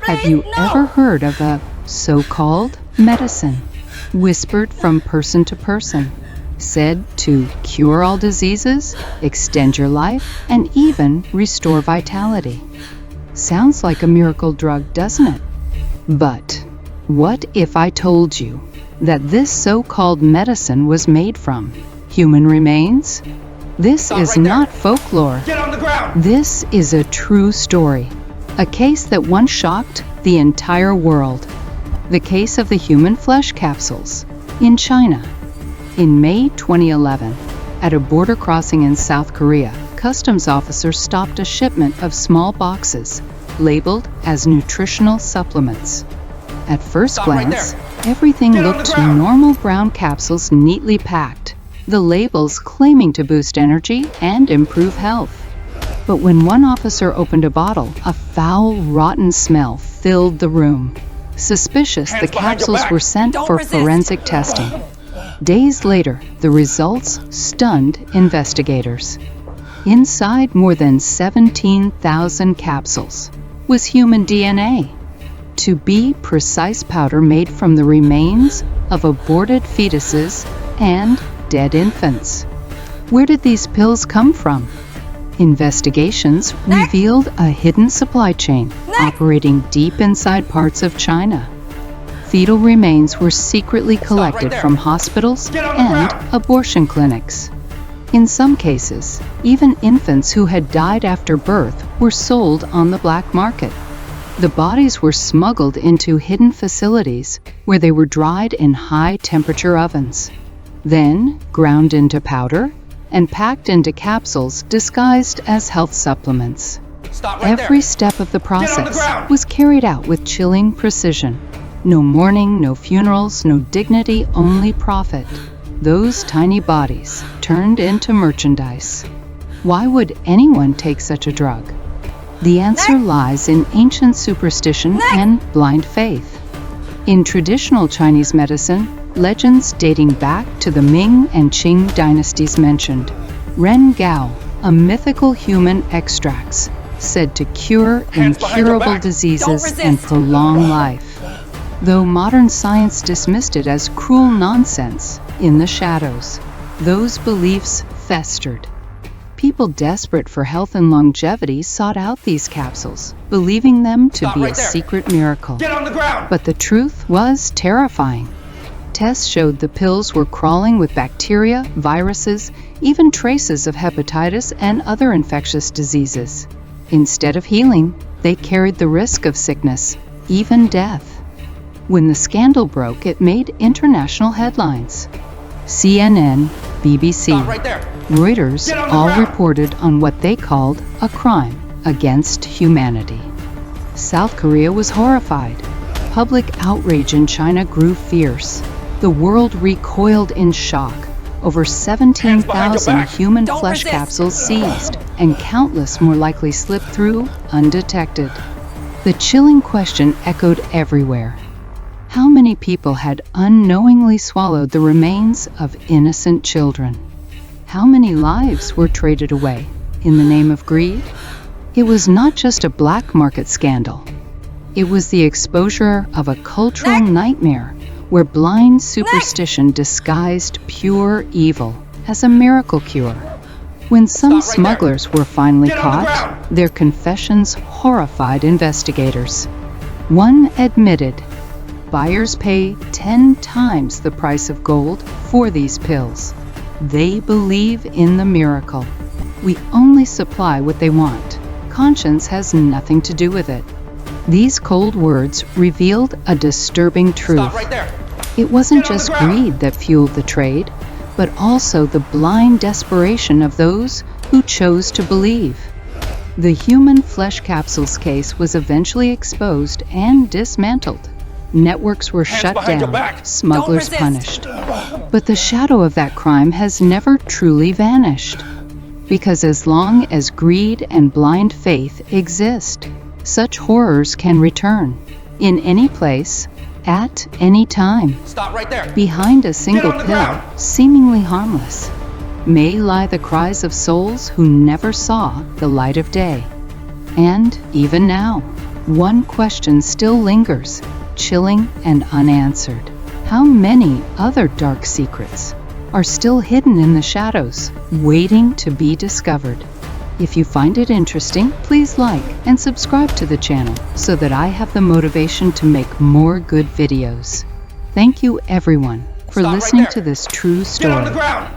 Have you ever heard of a so-called medicine, whispered from person to person, said to cure all diseases, extend your life, and even restore vitality? Sounds like a miracle drug, doesn't it? But what if I told you that this so-called medicine was made from human remains? This is not folklore. Get on the ground! This is a true story. A case that once shocked the entire world. The case of the human flesh capsules in China. In May 2011, at a border crossing in South Korea, customs officers stopped a shipment of small boxes labeled as nutritional supplements. At first glance, everything looked normal brown capsules neatly packed, the labels claiming to boost energy and improve health. But when one officer opened a bottle, a foul, rotten smell filled the room. Suspicious, the capsules were sent for forensic testing. Days later, the results stunned investigators. Inside more than 17,000 capsules was human DNA. To be precise, powder made from the remains of aborted fetuses and dead infants. Where did these pills come from? Investigations revealed a hidden supply chain operating deep inside parts of China. Fetal remains were secretly collected from hospitals and abortion clinics. In some cases, even infants who had died after birth were sold on the black market. The bodies were smuggled into hidden facilities where they were dried in high-temperature ovens, then ground into powder and packed into capsules disguised as health supplements. Every step of the process was carried out with chilling precision. No mourning, no funerals, no dignity, only profit. Those tiny bodies turned into merchandise. Why would anyone take such a drug? The answer lies in ancient superstition and blind faith. In traditional Chinese medicine, legends dating back to the Ming and Qing dynasties mentioned Ren Gao, a mythical human extracts said to cure incurable diseases and prolong life. Though modern science dismissed it as cruel nonsense, in the shadows, those beliefs festered. People desperate for health and longevity sought out these capsules, believing them to be a secret miracle. Get on the ground! But the truth was terrifying. Tests showed the pills were crawling with bacteria, viruses, even traces of hepatitis and other infectious diseases. Instead of healing, they carried the risk of sickness, even death. When the scandal broke, it made international headlines. CNN, BBC, Reuters all reported on what they called a crime against humanity. South Korea was horrified. Public outrage in China grew fierce. The world recoiled in shock. Over 17,000 human flesh capsules seized, and countless more likely slipped through undetected. The chilling question echoed everywhere. How many people had unknowingly swallowed the remains of innocent children? How many lives were traded away in the name of greed? It was not just a black market scandal. It was the exposure of a cultural nightmare where blind superstition disguised pure evil as a miracle cure. When some smugglers were finally caught, their confessions horrified investigators. One admitted, buyers pay 10 times the price of gold for these pills. They believe in the miracle. We only supply what they want. Conscience has nothing to do with it. These cold words revealed a disturbing truth. It wasn't just greed that fueled the trade, but also the blind desperation of those who chose to believe. The human flesh capsules case was eventually exposed and dismantled. Networks were shut down, smugglers punished. But the shadow of that crime has never truly vanished. Because as long as greed and blind faith exist, such horrors can return, in any place, at any time. Behind a single pill, seemingly harmless, may lie the cries of souls who never saw the light of day. And even now, one question still lingers, chilling and unanswered. How many other dark secrets are still hidden in the shadows, waiting to be discovered? If you find it interesting, please like and subscribe to the channel so that I have the motivation to make more good videos. Thank you everyone for Stop right listening there. to this true Get on the story. ground!